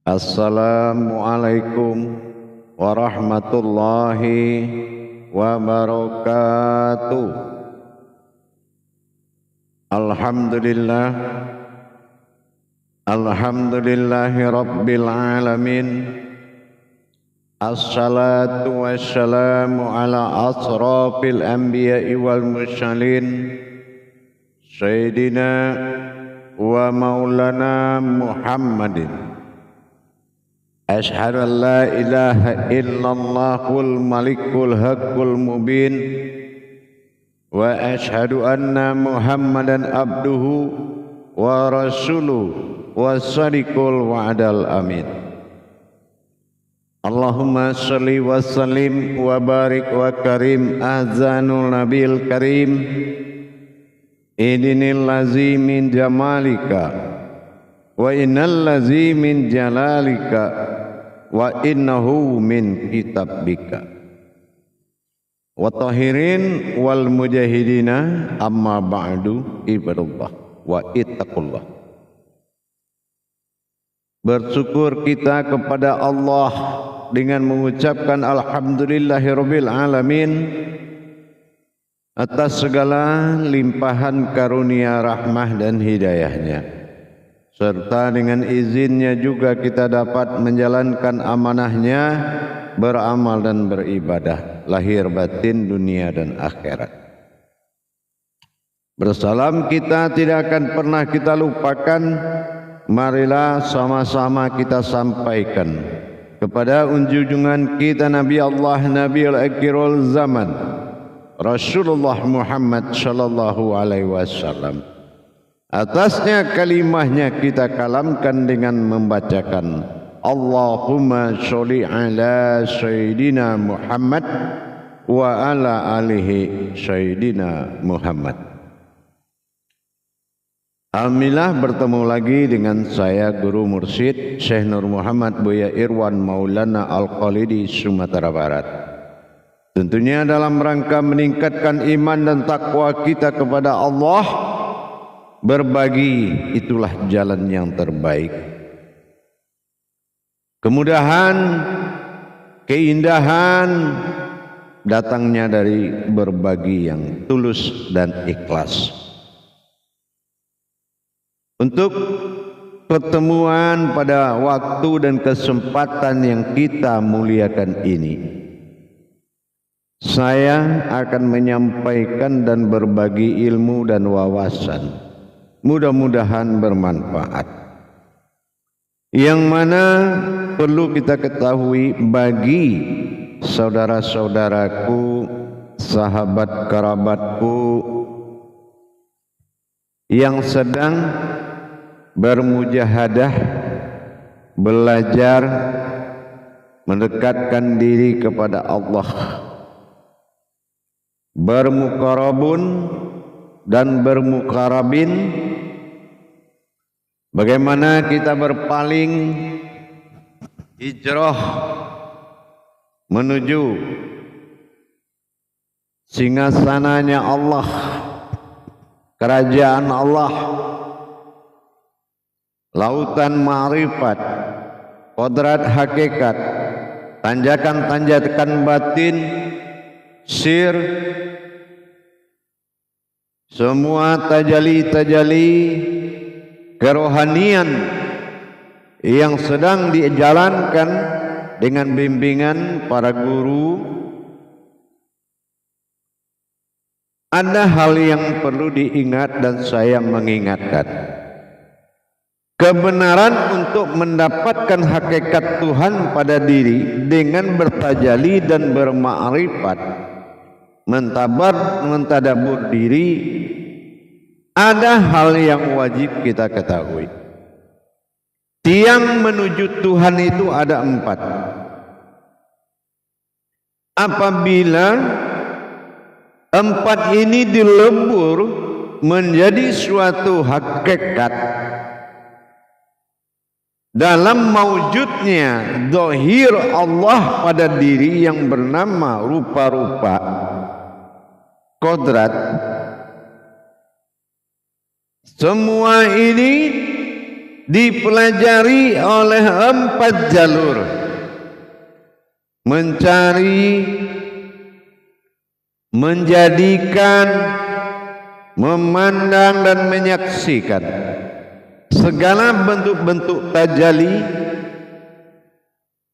Assalamualaikum warahmatullahi wabarakatuh. Alhamdulillah, alhamdulillahi rabbil alamin. Assalatu wassalamu ala asrafil anbiya'i wal mursalin, Sayyidina wa maulana Muhammadin. Ashhadu an la ilaha illallahul malikul haqqul mubin, wa ashhadu anna Muhammadan abduhu wa rasuluhu wa sadiqul wa'dal amin. Allahumma salli wa sallim wa barik wa karim azanul nabil karim. Idinil lazi min jamalika wa innal lazi min jalalika wa innahu min kitabika. Wa tahirin wal mujahidina amma ba'du ibadallah wa ittaqullah. Bersyukur kita kepada Allah dengan mengucapkan alhamdulillahirabbil alamin atas segala limpahan karunia rahmah dan hidayahnya, serta dengan izinnya juga kita dapat menjalankan amanahnya, beramal dan beribadah lahir batin dunia dan akhirat. Bersalam kita tidak akan pernah kita lupakan. Marilah sama-sama kita sampaikan kepada junjungan kita Nabi Allah, Nabi al-akhirul zaman, Rasulullah Muhammad sallallahu alaihi wasallam. Atasnya kalimahnya kita kalamkan dengan membacakan Allahumma sholli ala Sayyidina Muhammad wa ala alihi Sayyidina Muhammad. Alhamdulillah bertemu lagi dengan saya Guru Mursyid Syekh Nur Muhammad Buya Irwan Maulana Al-Khalidi Sumatera Barat. Tentunya dalam rangka meningkatkan iman dan takwa kita kepada Allah. Berbagi itulah jalan yang terbaik. Kemudahan, keindahan datangnya dari berbagi yang tulus dan ikhlas. Untuk pertemuan pada waktu dan kesempatan yang kita muliakan ini, saya akan menyampaikan dan berbagi ilmu dan wawasan. Mudah-mudahan bermanfaat. Yang mana perlu kita ketahui bagi saudara-saudaraku, sahabat kerabatku yang sedang bermujahadah, belajar mendekatkan diri kepada Allah, bermuqarabun dan bermuqarabin. Bagaimana kita berpaling hijrah menuju singgasananya Allah, kerajaan Allah, lautan ma'rifat, kodrat hakikat, tanjakan-tanjakan batin, sir, semua tajali-tajali kerohanian yang sedang dijalankan dengan bimbingan para guru. Ada hal yang perlu diingat dan saya mengingatkan. Kebenaran untuk mendapatkan hakikat Tuhan pada diri dengan bertajali dan bermakrifat, mentadabur diri, ada hal yang wajib kita ketahui. Tiang menuju Tuhan itu ada 4. Apabila 4 ini dilebur menjadi suatu hakikat dalam maujudnya zahir Allah pada diri yang bernama rupa-rupa, kodrat, semua ini dipelajari oleh 4 jalur: mencari, menjadikan, memandang dan menyaksikan segala bentuk-bentuk tajalli.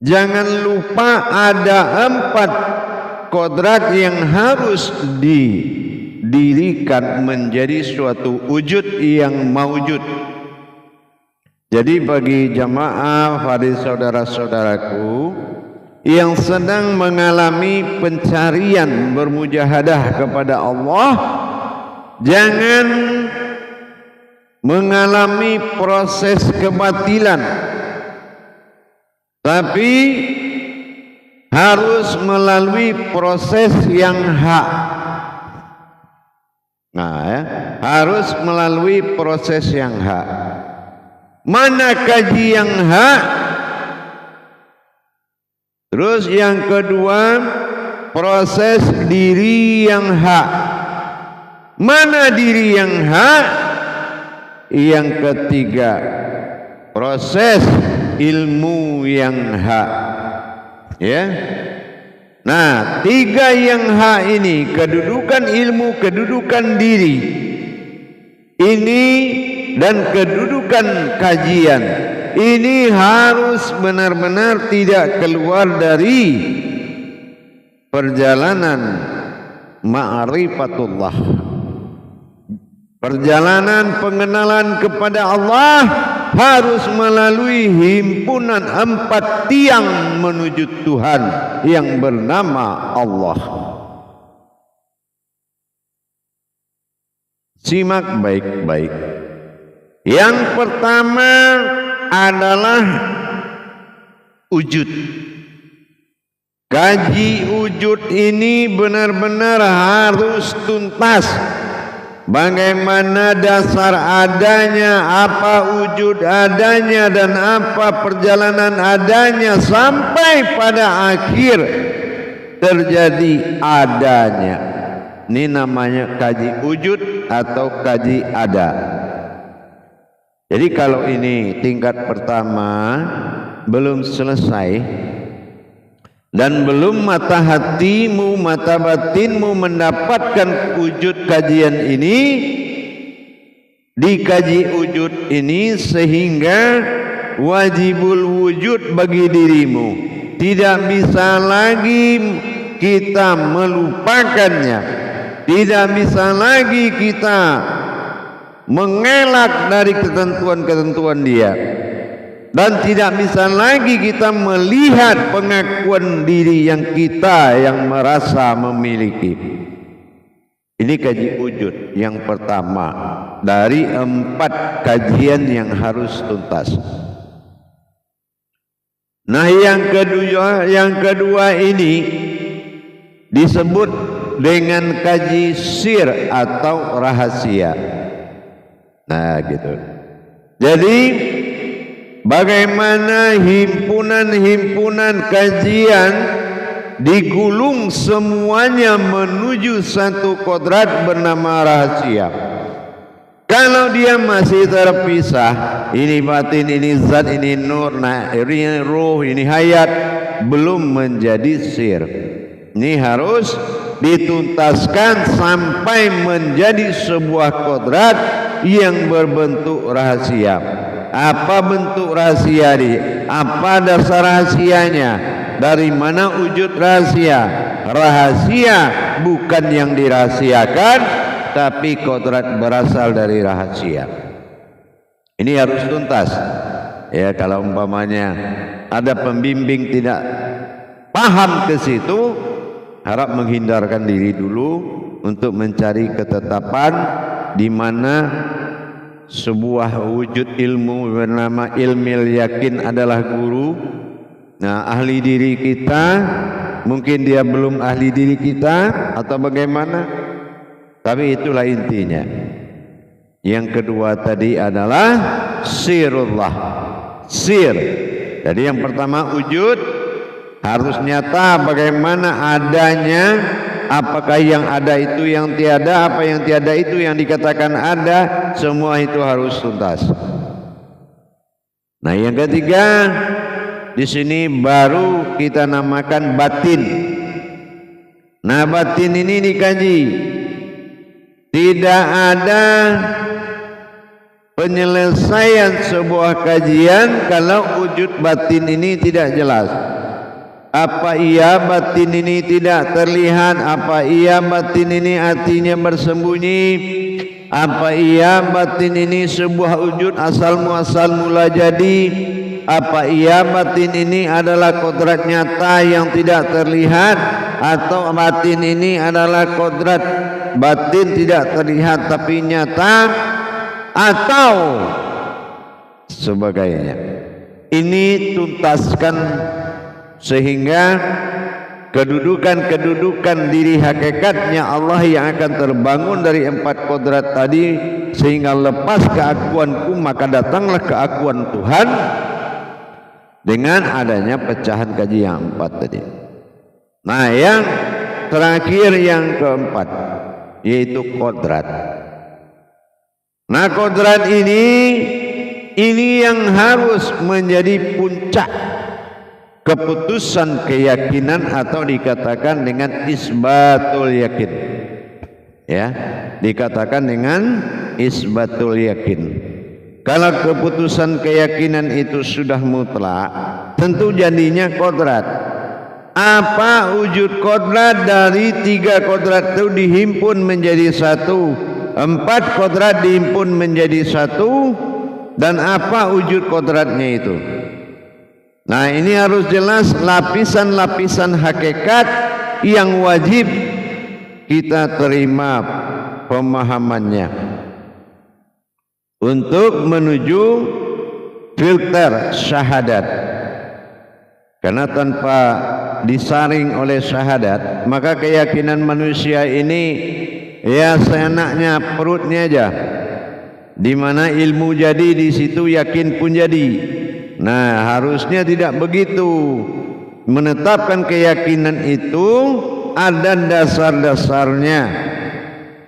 Jangan lupa ada 4 kodrat yang harus didirikan menjadi suatu wujud yang maujud. Jadi bagi jamaah, pada saudara-saudaraku yang sedang mengalami pencarian bermujahadah kepada Allah, jangan mengalami proses kebatilan, tapi harus melalui proses yang hak. Nah, ya, harus melalui proses yang hak. Mana kaji yang hak? Terus yang kedua, proses diri yang hak. Mana diri yang hak? Yang ketiga, proses ilmu yang hak. Ya. Nah, 3 yang hak ini, kedudukan ilmu, kedudukan diri ini, dan kedudukan kajian ini harus benar-benar tidak keluar dari perjalanan ma'rifatullah, perjalanan pengenalan kepada Allah. Harus melalui himpunan 4 tiang menuju Tuhan yang bernama Allah. Simak baik-baik. Yang pertama adalah wujud. Kaji wujud ini benar-benar harus tuntas. Bagaimana dasar adanya, apa wujud adanya, dan apa perjalanan adanya sampai pada akhir terjadi adanya. Ini namanya kaji wujud atau kaji ada. Jadi kalau ini tingkat pertama belum selesai dan belum mata hatimu, mata batinmu mendapatkan wujud kajian ini, dikaji wujud ini, sehingga wajibul wujud bagi dirimu. Tidak bisa lagi kita melupakannya, tidak bisa lagi kita mengelak dari ketentuan-ketentuan dia, dan tidak bisa lagi kita melihat pengakuan diri yang kita yang merasa memiliki. Ini kaji wujud yang pertama dari 4 kajian yang harus tuntas. Nah, yang kedua ini disebut dengan kaji sir atau rahasia. Nah, gitu. Jadi bagaimana himpunan-himpunan kajian digulung semuanya menuju satu kodrat bernama rahasia. Kalau dia masih terpisah, ini batin, ini zat, ini nur, nah ini ruh, ini hayat, belum menjadi sir. Ini harus dituntaskan sampai menjadi sebuah kodrat yang berbentuk rahasia. Apa bentuk rahasia ini? Apa dasar rahasianya? Dari mana wujud rahasia? Rahasia bukan yang dirahasiakan, tapi kodrat berasal dari rahasia. Ini harus tuntas. Ya, kalau umpamanya ada pembimbing tidak paham ke situ, harap menghindarkan diri dulu untuk mencari ketetapan di mana sebuah wujud ilmu bernama ilmil yakin adalah guru. Nah, ahli diri kita, mungkin dia belum ahli diri kita atau bagaimana, tapi itulah intinya. Yang kedua tadi adalah sirullah, sir. Jadi yang pertama wujud harus nyata, bagaimana adanya. Apakah yang ada itu yang tiada, apa yang tiada itu yang dikatakan ada, semua itu harus tuntas. Nah, yang ketiga di sini baru kita namakan batin. Nah, batin ini dikaji. Tidak ada penyelesaian sebuah kajian kalau wujud batin ini tidak jelas. Apa iya batin ini tidak terlihat? Apa iya batin ini artinya bersembunyi? Apa iya batin ini sebuah wujud asal muasal mula jadi? Apa iya batin ini adalah kodrat nyata yang tidak terlihat? Atau batin ini adalah kodrat batin tidak terlihat tapi nyata? Atau sebagainya. Ini tuntaskan sehingga kedudukan diri hakikatnya Allah yang akan terbangun dari 4 kodrat tadi, sehingga lepas keakuanku maka datanglah keakuan Tuhan dengan adanya pecahan kaji yang 4 tadi. Nah, yang terakhir yang keempat yaitu kodrat. Nah, kodrat ini yang harus menjadi puncak keputusan keyakinan atau dikatakan dengan isbatul yakin. Ya, dikatakan dengan isbatul yakin. Kalau keputusan keyakinan itu sudah mutlak, tentu jadinya kodrat. Apa wujud kodrat? Dari 3 kodrat itu dihimpun menjadi 1, 4 kodrat dihimpun menjadi 1, dan apa wujud kodratnya itu? Nah, ini harus jelas lapisan-lapisan hakikat yang wajib kita terima pemahamannya untuk menuju filter syahadat. Karena tanpa disaring oleh syahadat, maka keyakinan manusia ini ya seenaknya perutnya aja. Di mana ilmu jadi, di situ yakin pun jadi. Nah, harusnya tidak begitu. Menetapkan keyakinan itu ada dasar-dasarnya.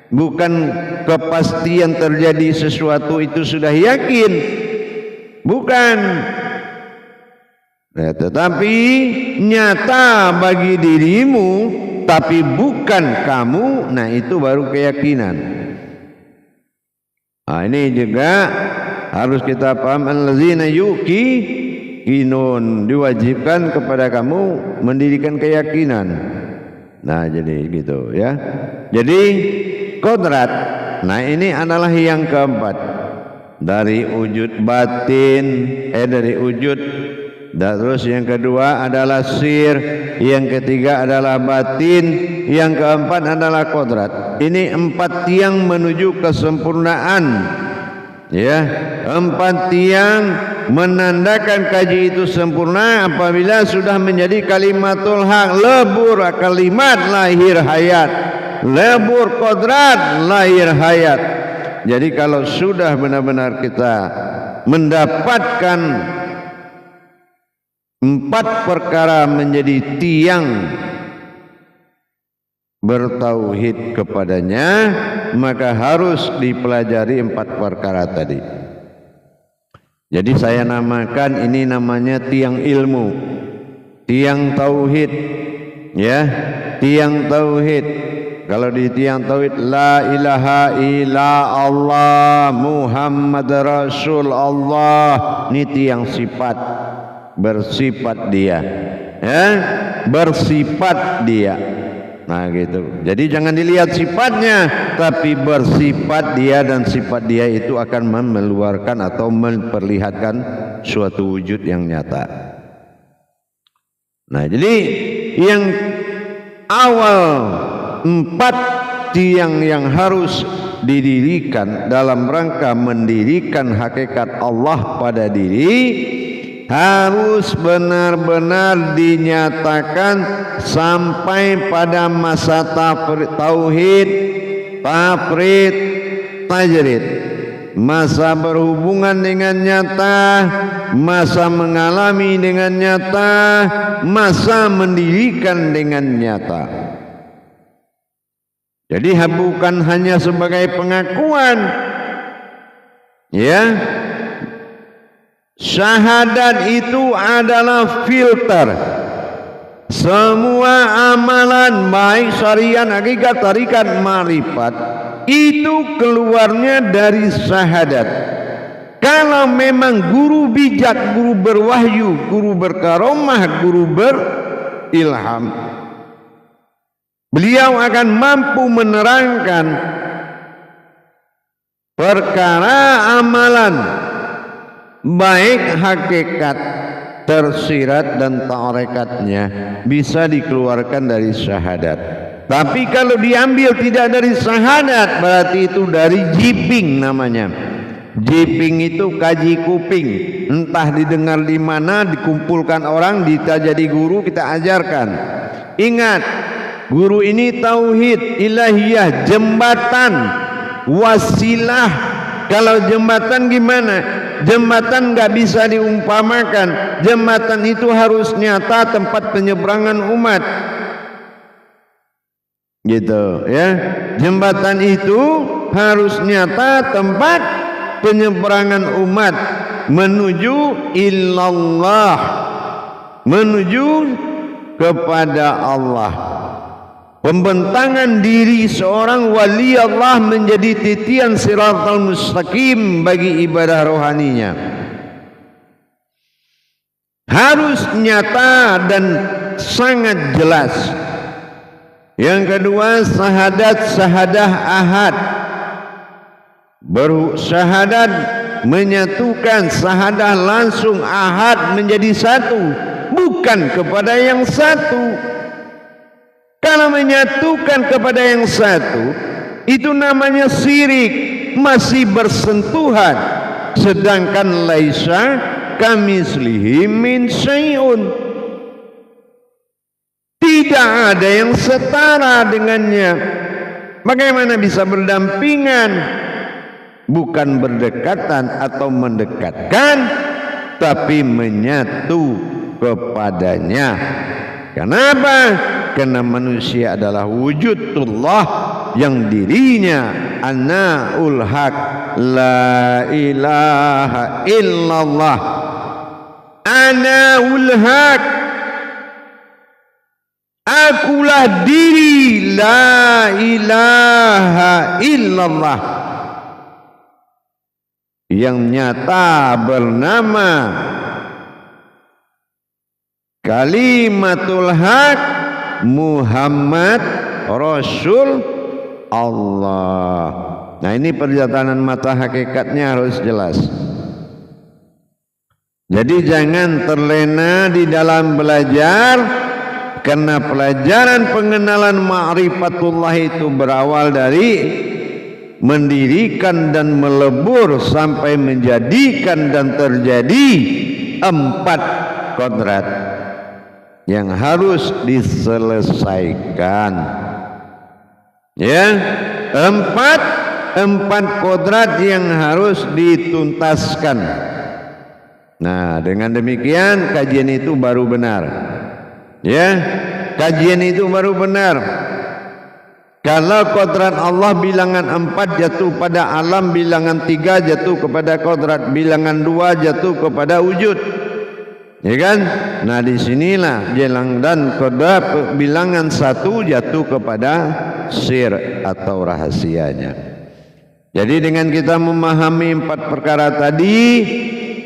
Bukan kepastian terjadi sesuatu itu sudah yakin. Bukan. Nah, tetapi nyata bagi dirimu tapi bukan kamu, nah itu baru keyakinan. Nah, ini juga harus kita paham. Allazina yuqinun, diwajibkan kepada kamu mendirikan keyakinan. Nah, jadi gitu ya. Jadi kodrat, nah ini adalah yang keempat dari wujud batin, dari wujud. Dan terus yang kedua adalah sir, yang ketiga adalah batin, yang keempat adalah kodrat. Ini 4 tiang menuju kesempurnaan. Ya, 4 tiang menandakan kaji itu sempurna apabila sudah menjadi kalimatul haq, lebur kalimat lahir hayat, lebur kodrat lahir hayat. Jadi kalau sudah benar-benar kita mendapatkan 4 perkara menjadi tiang bertauhid kepadanya, maka harus dipelajari 4 perkara tadi. Jadi saya namakan ini namanya tiang ilmu, tiang tauhid, ya, tiang tauhid. Kalau di tiang tauhid, la ilaha illa Allah Muhammad Rasul Allah, ini tiang sifat, bersifat dia, ya, bersifat dia. Nah gitu. Jadi jangan dilihat sifatnya, tapi bersifat dia, dan sifat dia itu akan mengeluarkan atau memperlihatkan suatu wujud yang nyata. Nah, jadi yang awal 4 tiang yang harus didirikan dalam rangka mendirikan hakikat Allah pada diri harus benar-benar dinyatakan sampai pada masa tauhid, tafrid, tajrid, masa berhubungan dengan nyata, masa mengalami dengan nyata, masa mendirikan dengan nyata. Jadi bukan hanya sebagai pengakuan, ya, Syahadat itu adalah filter. Semua amalan baik syariat, hakikat, tarikat, marifat itu keluarnya dari syahadat. Kalau memang guru bijak, guru berwahyu, guru berkaromah, guru berilham, beliau akan mampu menerangkan perkara amalan baik hakikat, tersirat dan tarekatnya bisa dikeluarkan dari syahadat. Tapi kalau diambil tidak dari syahadat, berarti itu dari jiping namanya. Jiping itu kaji kuping, entah didengar di mana, dikumpulkan orang, kita jadi guru, kita ajarkan. Ingat, guru ini tauhid, ilahiyah, jembatan, wasilah. Kalau jembatan gimana? Jembatan nggak bisa diumpamakan. Jembatan itu harus nyata, tempat penyeberangan umat. Gitu ya. Jembatan itu harus nyata, tempat penyeberangan umat menuju illallah, menuju kepada Allah. Pembentangan diri seorang wali Allah menjadi titian siratal mustaqim bagi ibadah rohaninya. Harus nyata dan sangat jelas. Yang kedua, syahadah ahad. Bersyahadat menyatukan, syahadah langsung, ahad menjadi satu, bukan kepada yang satu. Kalau menyatukan kepada yang satu, itu namanya syirik, masih bersentuhan. Sedangkan laisa kamislihi min syai'un, tidak ada yang setara dengannya. Bagaimana bisa berdampingan? Bukan berdekatan atau mendekatkan, tapi menyatu kepadanya. Kenapa? Karena manusia adalah wujudullah yang dirinya anaul haq, la ilaha illallah, anaul haq, akulah diri, la ilaha illallah, yang nyata bernama kalimatul haq Muhammad Rasul Allah. Nah, ini perjalanan mata hakikatnya harus jelas. Jadi jangan terlena di dalam belajar, karena pelajaran pengenalan ma'rifatullah itu berawal dari mendirikan dan melebur sampai menjadikan dan terjadi 4 kodrat yang harus diselesaikan. Ya, 4 kodrat yang harus dituntaskan. Nah, dengan demikian kajian itu baru benar. Ya, kajian itu baru benar. Kalau kodrat Allah bilangan 4 jatuh pada alam, bilangan 3 jatuh kepada kodrat, bilangan 2 jatuh kepada wujud, ya kan? Nah, disinilah jelang dan kodrat bilangan 1 jatuh kepada sir atau rahasianya. Jadi dengan kita memahami 4 perkara tadi,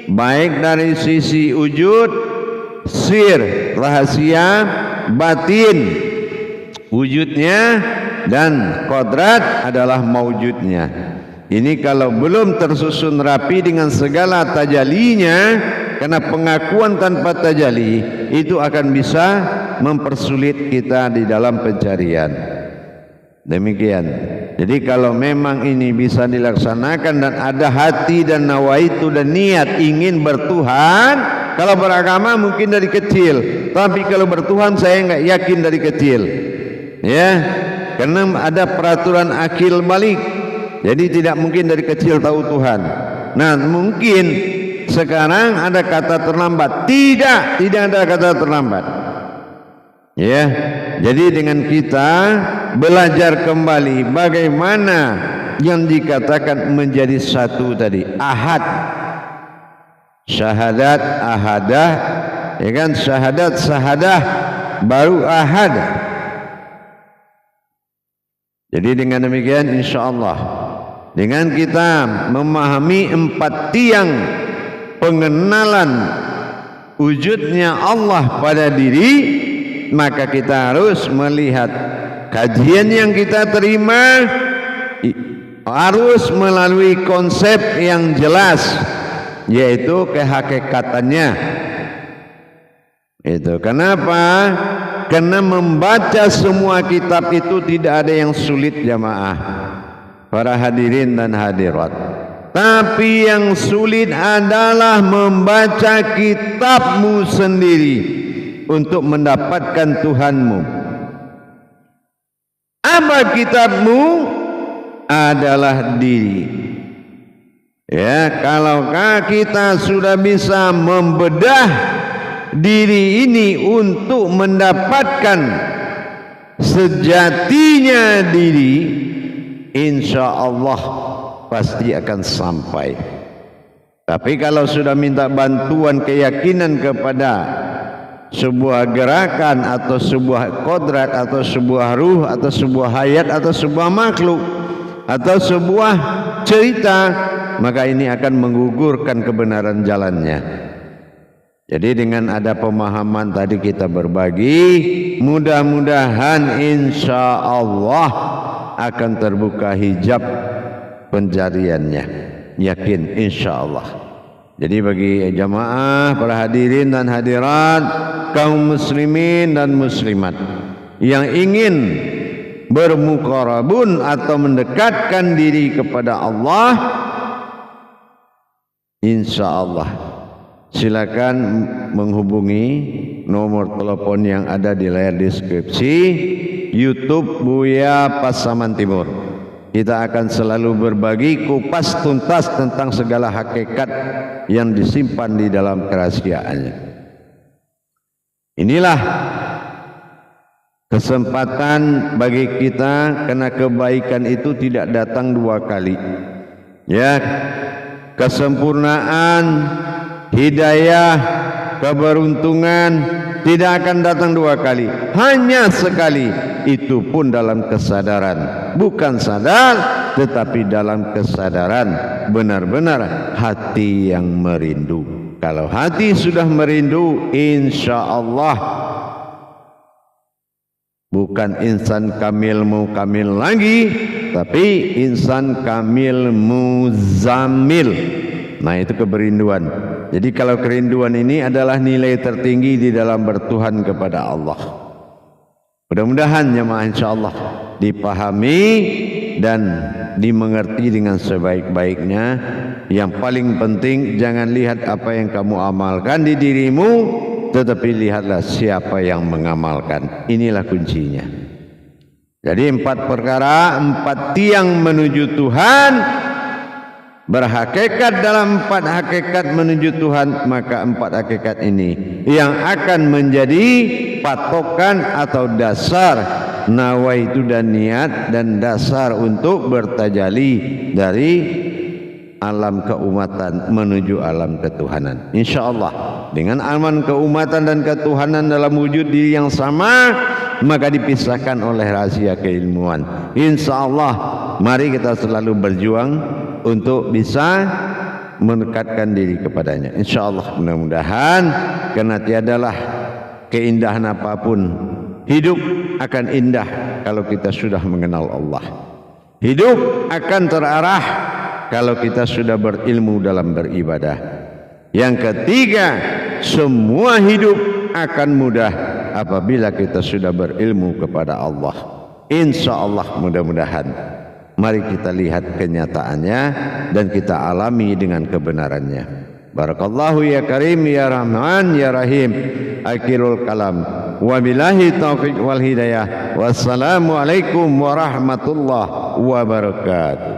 baik dari sisi wujud, sir, rahasia, batin, wujudnya, dan kodrat adalah maujudnya. Ini kalau belum tersusun rapi dengan segala tajalinya, karena pengakuan tanpa tajali itu akan bisa mempersulit kita di dalam pencarian. Demikian. Jadi kalau memang ini bisa dilaksanakan dan ada hati dan nawaitu dan niat ingin bertuhan, kalau beragama mungkin dari kecil, tapi kalau bertuhan saya nggak yakin dari kecil, ya, karena ada peraturan akil balik. Jadi tidak mungkin dari kecil tahu Tuhan. Nah, mungkin sekarang ada kata terlambat. Tidak ada kata terlambat. Ya, jadi dengan kita belajar kembali bagaimana yang dikatakan menjadi satu tadi, ahad, Syahadat ahadah, ya kan, syahadat sahadah baru ahad. Jadi dengan demikian insyaallah dengan kita memahami 4 tiang pengenalan wujudnya Allah pada diri, maka kita harus melihat kajian yang kita terima harus melalui konsep yang jelas, yaitu kehakikatannya. Itu kenapa? Karena membaca semua kitab itu tidak ada yang sulit jamaah, para hadirin dan hadirat. Tapi yang sulit adalah membaca kitabmu sendiri untuk mendapatkan Tuhanmu. Apa kitabmu? Adalah diri. Ya, kalaukah kita sudah bisa membedah diri ini untuk mendapatkan sejatinya diri, insya Allah pasti akan sampai. Tapi kalau sudah minta bantuan keyakinan kepada sebuah gerakan atau sebuah kodrat atau sebuah ruh atau sebuah hayat atau sebuah makhluk atau sebuah cerita, maka ini akan menggugurkan kebenaran jalannya. Jadi dengan ada pemahaman tadi kita berbagi, mudah-mudahan insya Allah akan terbuka hijab pencariannya. Yakin insya Allah. Jadi bagi jamaah, para hadirin dan hadirat, kaum muslimin dan muslimat yang ingin bermuqarabun atau mendekatkan diri kepada Allah, insya Allah silakan menghubungi nomor telepon yang ada di layar deskripsi YouTube Buya Pasaman Timur. Kita akan selalu berbagi kupas tuntas tentang segala hakikat yang disimpan di dalam kerahasiaannya. Inilah kesempatan bagi kita, karena kebaikan itu tidak datang 2 kali. Ya, kesempurnaan, hidayah, keberuntungan tidak akan datang 2 kali, hanya sekali, itu pun dalam kesadaran, bukan sadar tetapi dalam kesadaran, benar-benar hati yang merindu. Kalau hati sudah merindu, insya Allah bukan insan kamil mukamil lagi, tapi insan kamil muzamil. Nah, itu keberinduan. Jadi kalau kerinduan ini adalah nilai tertinggi di dalam bertuhan kepada Allah. Mudah-mudahan jemaah insyaallah dipahami dan dimengerti dengan sebaik-baiknya. Yang paling penting, jangan lihat apa yang kamu amalkan di dirimu, tetapi lihatlah siapa yang mengamalkan. Inilah kuncinya. Jadi 4 perkara, 4 tiang menuju Tuhan. Berhakikat dalam 4 hakikat menuju Tuhan, maka 4 hakikat ini yang akan menjadi patokan atau dasar nawaitu dan niat, dan dasar untuk bertajali dari alam keumatan menuju alam ketuhanan. InsyaAllah dengan alam keumatan dan ketuhanan dalam wujud diri yang sama, maka dipisahkan oleh rahasia keilmuan. InsyaAllah mari kita selalu berjuang untuk bisa mendekatkan diri kepadanya. InsyaAllah, mudah-mudahan, karena tiadalah keindahan apapun, hidup akan indah kalau kita sudah mengenal Allah. Hidup akan terarah kalau kita sudah berilmu dalam beribadah. Yang ketiga, semua hidup akan mudah apabila kita sudah berilmu kepada Allah. InsyaAllah, mudah-mudahan. Mari kita lihat kenyataannya dan kita alami dengan kebenarannya. Barakallahu ya Karim ya Rahman ya Rahim. Akhirul kalam. Wabillahi taufiq wal hidayah. Wassalamualaikum warahmatullahi wabarakatuh.